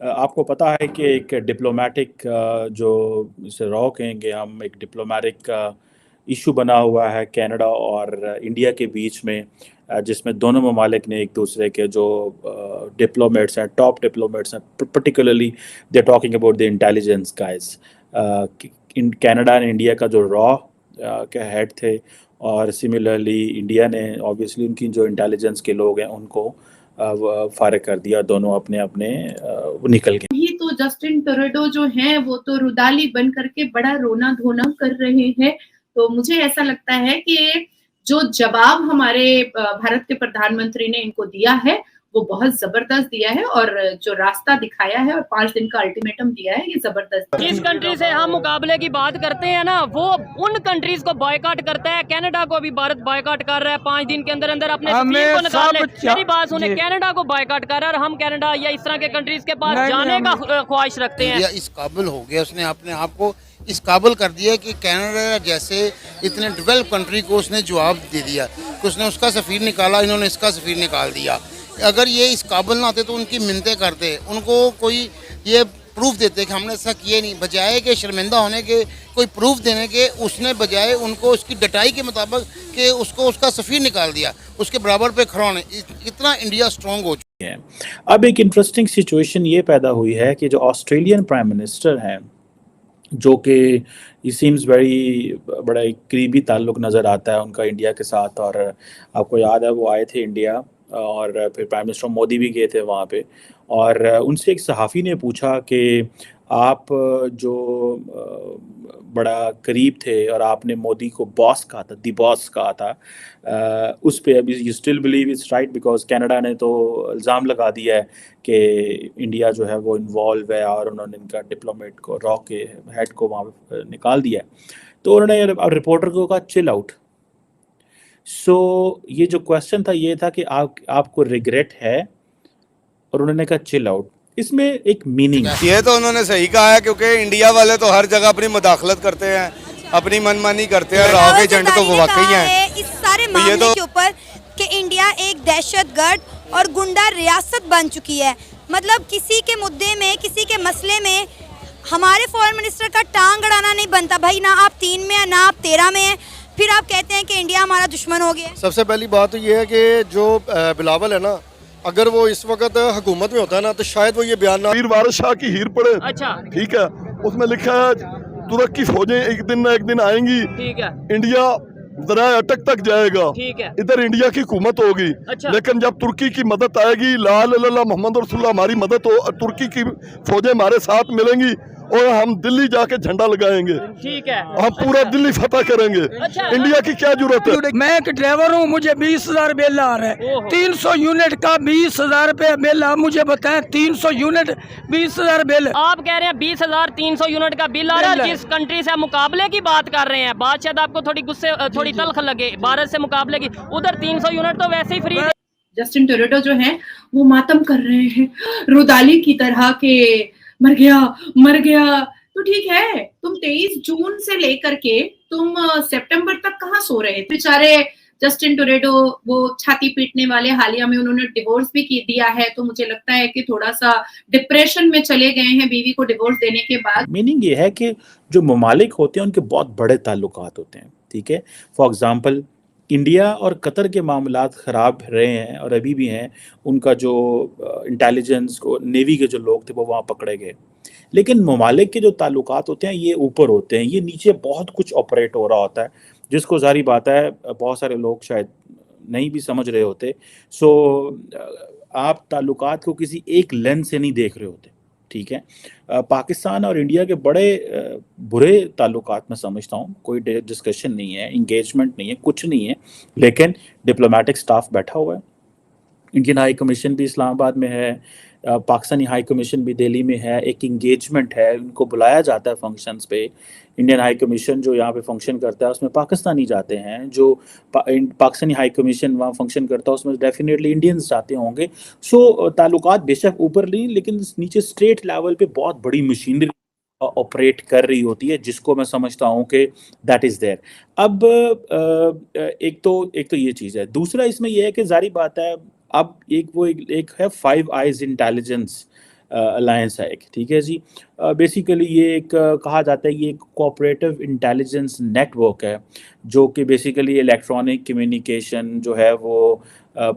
آپ کو پتہ ہے کہ ایک ڈپلومیٹک جو اسے رو کہیں گے ہم، ایک ڈپلومیٹک ایشو بنا ہوا ہے کینیڈا اور انڈیا کے بیچ میں، جس میں دونوں ممالک نے ایک دوسرے کے جو ڈپلومیٹس ہیں، ٹاپ ڈپلومیٹس ہیں، particularly they talking about the intelligence guys. Canada نے انڈیا کا جو را کے ہیڈ تھے، اور سملرلی انڈیا نے آبویسلی ان کی جو انٹیلیجنس کے لوگ ہیں ان کو فارغ کر دیا، دونوں اپنے اپنے نکل گئے. ہی تو جسٹن ٹروڈو جو ہیں وہ تو رودالی بن کر کے بڑا رونا دھونا کر رہے ہیں. تو مجھے ایسا لگتا ہے کہ جو جواب ہمارے بھارت کے پردھان منتری نے ان کو دیا ہے وہ بہت زبردست دیا ہے، اور جو راستہ دکھایا ہے اور 5 دن کا الٹیمیٹم دیا ہے یہ زبردست. جس کنٹری سے ہم مقابلے کی بات کرتے ہیں نا وہ ان کنٹریز کو بائیکاٹ کرتا ہے. کینیڈا کو بھی بھارت بائیکاٹ کر رہا ہے، 5 دن کے اندر اندر اپنے سفیر کو نکال لے. میری بات سنیں، کینیڈا کو بائیکاٹ کر رہا ہے اور ہم کینیڈا یا اس طرح کے کنٹریز کے پاس جانے کا خواہش رکھتے ہیں. اس قابل ہو گیا، اس نے اپنے آپ کو اس قابل کر دیا کہ کینیڈا جیسے اتنے ڈیولپ کنٹری کو اس نے جواب دے دیا کہ اس نے اس کا سفیر نکالا، انہوں نے اس کا سفیر نکال دیا. اگر یہ اس قابل نہ ہوتے تو ان کی منتیں کرتے، ان کو کوئی یہ پروف دیتے کہ ہم نے ایسا کیے نہیں، بجائے کہ شرمندہ ہونے کے کوئی پروف دینے کے اس نے بجائے ان کو اس کی ڈٹائی کے مطابق کہ اس کو اس کا سفیر نکال دیا، اس کے برابر پہ کھڑا ہونے. اتنا انڈیا سٹرونگ ہو چکا ہے. اب ایک انٹرسٹنگ سچویشن یہ پیدا ہوئی ہے کہ جو آسٹریلین پرائم منسٹر ہیں، جو کہ یہ سیمز بڑا ایک قریبی تعلق نظر آتا ہے ان کا انڈیا کے ساتھ، اور آپ کو یاد ہے وہ آئے تھے انڈیا اور پھر پرائم منسٹر مودی بھی گئے تھے وہاں پہ، اور ان سے ایک صحافی نے پوچھا کہ آپ جو بڑا قریب تھے اور آپ نے مودی کو باس کہا تھا، دی باس کہا تھا، اس پہ ابھی you still believe it's right? Because Canada نے تو الزام لگا دیا ہے کہ انڈیا جو ہے وہ انوالو ہے اور انہوں نے ان کا ڈپلومیٹ کو، را کے ہیڈ کو وہاں پہ نکال دیا ہے. تو انہوں نے رپورٹر کو کہا چل آؤٹ. سو یہ جو کویسچن تھا یہ تھا کہ آپ کو ریگریٹ ہے، اور انہوں نے کہا چل آؤٹ. اس میں ایک میننگ یہ تو انہوں نے صحیح کہا ہے، کیونکہ انڈیا والے تو ہر جگہ اپنی مداخلت کرتے ہیں، اپنی من مانی کرتے ہیں. راہ کے جنڈ تو وہ واقعی ہیں اس سارے معاملے کے اوپر کہ انڈیا ایک دہشت گرد اور گنڈا ریاست بن چکی ہے. مطلب کسی کے مدعے میں، کسی کے مسئلے میں ہمارے فورن منسٹر کا ٹانگ اڑانا نہیں بنتا. بھائی نہ آپ 3 میں ہیں نہ آپ 13 میں ہیں، پھر آپ کہتے ہیں کہ انڈیا ہمارا دشمن ہو گیا. سب سے پہلی بات تو یہ ہے کہ جو بلاول ہے نا، اگر وہ اس وقت حکومت میں ہوتا ہے نا تو شاید وہ یہ بیان نہ. پیر وارث شاہ کی ہیر پڑے، اچھا ٹھیک ہے، اس میں لکھا ہے ترک کی فوجیں ایک دن نہ ایک دن آئیں گی، ٹھیک ہے، انڈیا ذرائع اٹک تک جائے گا، ٹھیک ہے، ادھر انڈیا کی حکومت ہوگی. اچھا. لیکن جب ترکی کی مدد آئے گی، لا الہ الا اللہ محمد رسول اللہ، ہماری مدد ہو، ترکی کی فوجیں ہمارے ساتھ ملیں گی اور ہم دلی جا کے جھنڈا لگائیں گے، ٹھیک ہے، ہم پورا دلی فتح کریں گے. انڈیا کی کیا ضرورت ہے؟ میں ایک ڈرائیور ہوں، مجھے 20,000 بل آ رہا ہے، 300 یونٹ کا 20,000 روپے بل. آپ مجھے بتائیں 300 یونٹ 20,000 بل. آپ کہہ رہے ہیں 20,300 یونٹ کا بل آ رہا ہے. جس کنٹری سے مقابلے کی بات کر رہے ہیں، بات شاید آپ کو تھوڑی تلخ لگے، بھارت سے مقابلے کی، ادھر 300 یونٹ تو ویسے ہی فری. جسٹن ٹروڈو جو ہیں وہ ماتم کر رہے ہیں رودالی کی طرح کہ مر گیا. تو ٹھیک ہے، تم 23 جون سے لے کر کے تم سپٹمبر تک کہاں سو رہے تھے؟ بیچارے جسٹن ٹروڈو وہ چھاتی پیٹنے والے، حالیہ میں انہوں نے ڈیورس بھی کی دیا ہے، تو مجھے لگتا ہے کہ تھوڑا سا ڈپریشن میں چلے گئے ہیں بیوی کو ڈیورس دینے کے بعد. میننگ یہ ہے کہ جو ممالک ہوتے ہیں ان کے بہت بڑے تعلقات ہوتے ہیں، ٹھیک ہے. فار ایگزامپل انڈیا اور قطر کے معاملات خراب رہے ہیں اور ابھی بھی ہیں. ان کا جو انٹیلیجنس کو، نیوی کے جو لوگ تھے وہ وہاں پکڑے گئے. لیکن ممالک کے جو تعلقات ہوتے ہیں یہ اوپر ہوتے ہیں، یہ نیچے بہت کچھ آپریٹ ہو رہا ہوتا ہے، جس کو ظاہری بات ہے بہت سارے لوگ شاید نہیں بھی سمجھ رہے ہوتے. سو آپ تعلقات کو کسی ایک لینس سے نہیں دیکھ رہے ہوتے، ٹھیک ہے. پاکستان اور انڈیا کے بڑے برے تعلقات میں سمجھتا ہوں، کوئی ڈسکشن نہیں ہے، انگیجمنٹ نہیں ہے، کچھ نہیں ہے، لیکن ڈپلومیٹک سٹاف بیٹھا ہوا ہے. انڈین ہائی کمیشن بھی اسلام آباد میں ہے، پاکستانی ہائی کمیشن بھی دہلی میں ہے. ایک انگیجمنٹ ہے، ان کو بلایا جاتا ہے فنکشنز پہ. انڈین ہائی کمیشن جو یہاں پہ فنکشن کرتا ہے اس میں پاکستانی جاتے ہیں، جو پاکستانی ہائی کمیشن وہاں فنکشن کرتا ہے اس میں ڈیفینیٹلی انڈینز جاتے ہوں گے. سو تعلقات بے شک اوپر نہیں، لیکن نیچے اسٹیٹ لیول پہ بہت بڑی مشینری آپریٹ کر رہی ہوتی ہے، جس کو میں سمجھتا ہوں کہ دیٹ از دیر. اب ایک تو یہ چیز ہے. دوسرا اس میں یہ ہے کہ ظاہری بات ہے اب ایک ہے 5 آئیز انٹیلیجنس الائنس ہے ایک, ٹھیک ہے جی. بیسیکلی یہ ایک کہا جاتا ہے یہ ایک کوآپریٹو انٹیلیجنس نیٹ ورک ہے جو کہ بیسیکلی الیکٹرانک کمیونیکیشن جو ہے وہ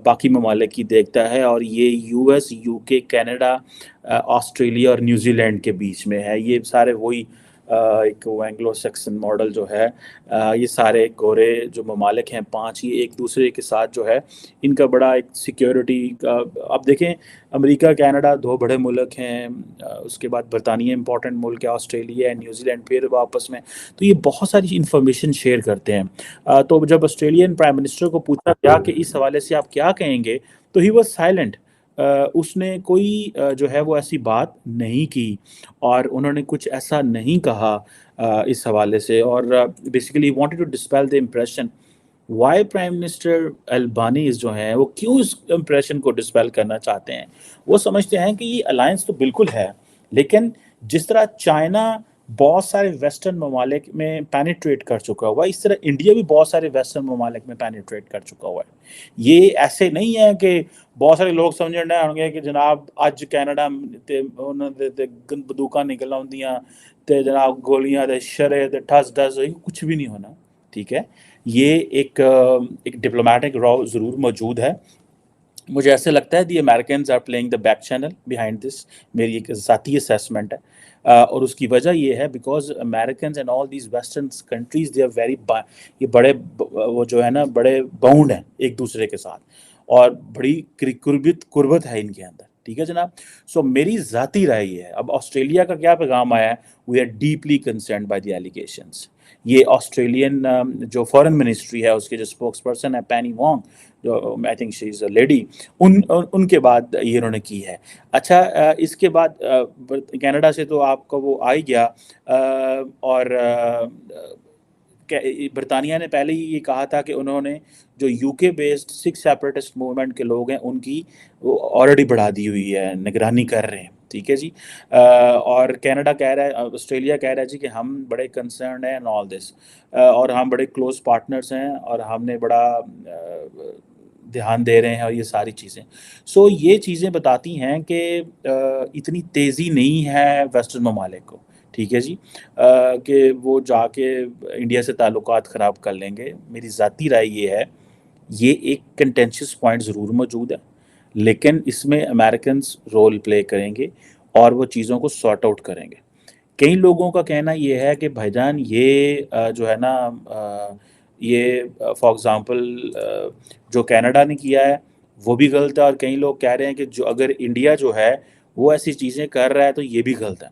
باقی ممالک کی دیکھتا ہے, اور یہ یو ایس, یو کے, کینیڈا, آسٹریلیا اور نیوزی لینڈ کے بیچ میں ہے. یہ سارے وہی ایک اینگلو سیکسن ماڈل جو ہے, یہ سارے گورے جو ممالک ہیں 5, یہ ایک دوسرے کے ساتھ جو ہے ان کا بڑا ایک سیکیورٹی کا, اب دیکھیں امریکہ کینیڈا 2 بڑے ملک ہیں, اس کے بعد برطانیہ امپورٹنٹ ملک ہے, آسٹریلیا ہے, نیوزی لینڈ پھر آپس میں, تو یہ بہت ساری انفارمیشن شیئر کرتے ہیں. تو جب آسٹریلین پرائم منسٹر کو پوچھا گیا کہ اس حوالے سے آپ کیا کہیں گے, تو ہی واز سائلنٹ. اس نے کوئی جو ہے وہ ایسی بات نہیں کی اور انہوں نے کچھ ایسا نہیں کہا اس حوالے سے, اور basically wanted to dispel the impression. Why prime minister Albanese جو ہیں وہ کیوں اس امپریشن کو ڈسپیل کرنا چاہتے ہیں؟ وہ سمجھتے ہیں کہ یہ الائنس تو بالکل ہے, لیکن جس طرح چائنا بہت سارے ویسٹرن ممالک میں پینیٹریٹ کر چکا ہوا ہے, اس طرح انڈیا بھی بہت سارے ویسٹرن ممالک میں پینیٹریٹ کر چکا ہوا ہے. یہ ایسے نہیں ہے کہ بہت سارے لوگ سمجھ رہے ہوں گے کہ جناب اج کینیڈا بندوقاں نکل آؤندیاں تے جناب گولیاں تے شرے تے ٹھس ڈس, کچھ بھی نہیں ہونا, ٹھیک ہے. یہ ایک ڈپلومیٹک رو ضرور موجود ہے. مجھے ایسے لگتا ہے the Americans are playing the back channel behind this, میری ایک ذاتی اسیسمنٹ ہے, اور اس کی وجہ یہ ہے because Americans and all these western countries they are very, یہ بڑے وہ جو ہے نا بڑے باؤنڈ ہیں ایک دوسرے کے ساتھ, اور بڑی قربت ہے ان کے اندر, ٹھیک ہے جناب. سو میری ذاتی رائے یہ ہے. اب آسٹریلیا کا کیا پیغام آیا ہے, we are deeply concerned by the allegations. یہ آسٹریلین جو فورن منسٹری ہے اس کے جو اسپوکس پرسن ہے پینی وانگ, جو I think she is a lady, ان کے بعد یہ انہوں نے کی ہے. اچھا, اس کے بعد کینیڈا سے تو آپ کا وہ آ ہی گیا, اور برطانیہ نے پہلے ہی یہ کہا تھا کہ انہوں نے جو یو کے بیسڈ 6 سیپریٹسٹ موومنٹ کے لوگ ہیں ان کی وہ آلریڈی بڑھا دی ہوئی ہے, نگرانی کر رہے ہیں, ٹھیک ہے جی. اور کینیڈا کہہ رہا ہے, آسٹریلیا کہہ رہا ہے جی کہ ہم بڑے کنسرنڈ ہیں اینڈ آل دس, اور ہم بڑے کلوز پارٹنرز ہیں اور ہم نے بڑا دھیان دے رہے ہیں اور یہ ساری چیزیں. سو یہ چیزیں بتاتی ہیں کہ اتنی تیزی نہیں ہے ویسٹرن ممالک کو, ٹھیک ہے جی, کہ وہ جا کے انڈیا سے تعلقات خراب کر لیں گے. میری ذاتی رائے یہ ہے, یہ ایک کنٹینشیس پوائنٹ ضرور موجود ہے, لیکن اس میں امریکنز رول پلے کریں گے اور وہ چیزوں کو سارٹ آؤٹ کریں گے. کئی لوگوں کا کہنا یہ ہے کہ بھائی جان یہ جو ہے نا یہ فار ایگزامپل جو کینیڈا نے کیا ہے وہ بھی غلط ہے, اور کئی لوگ کہہ رہے ہیں کہ جو اگر انڈیا جو ہے وہ ایسی چیزیں کر رہا ہے تو یہ بھی غلط ہے.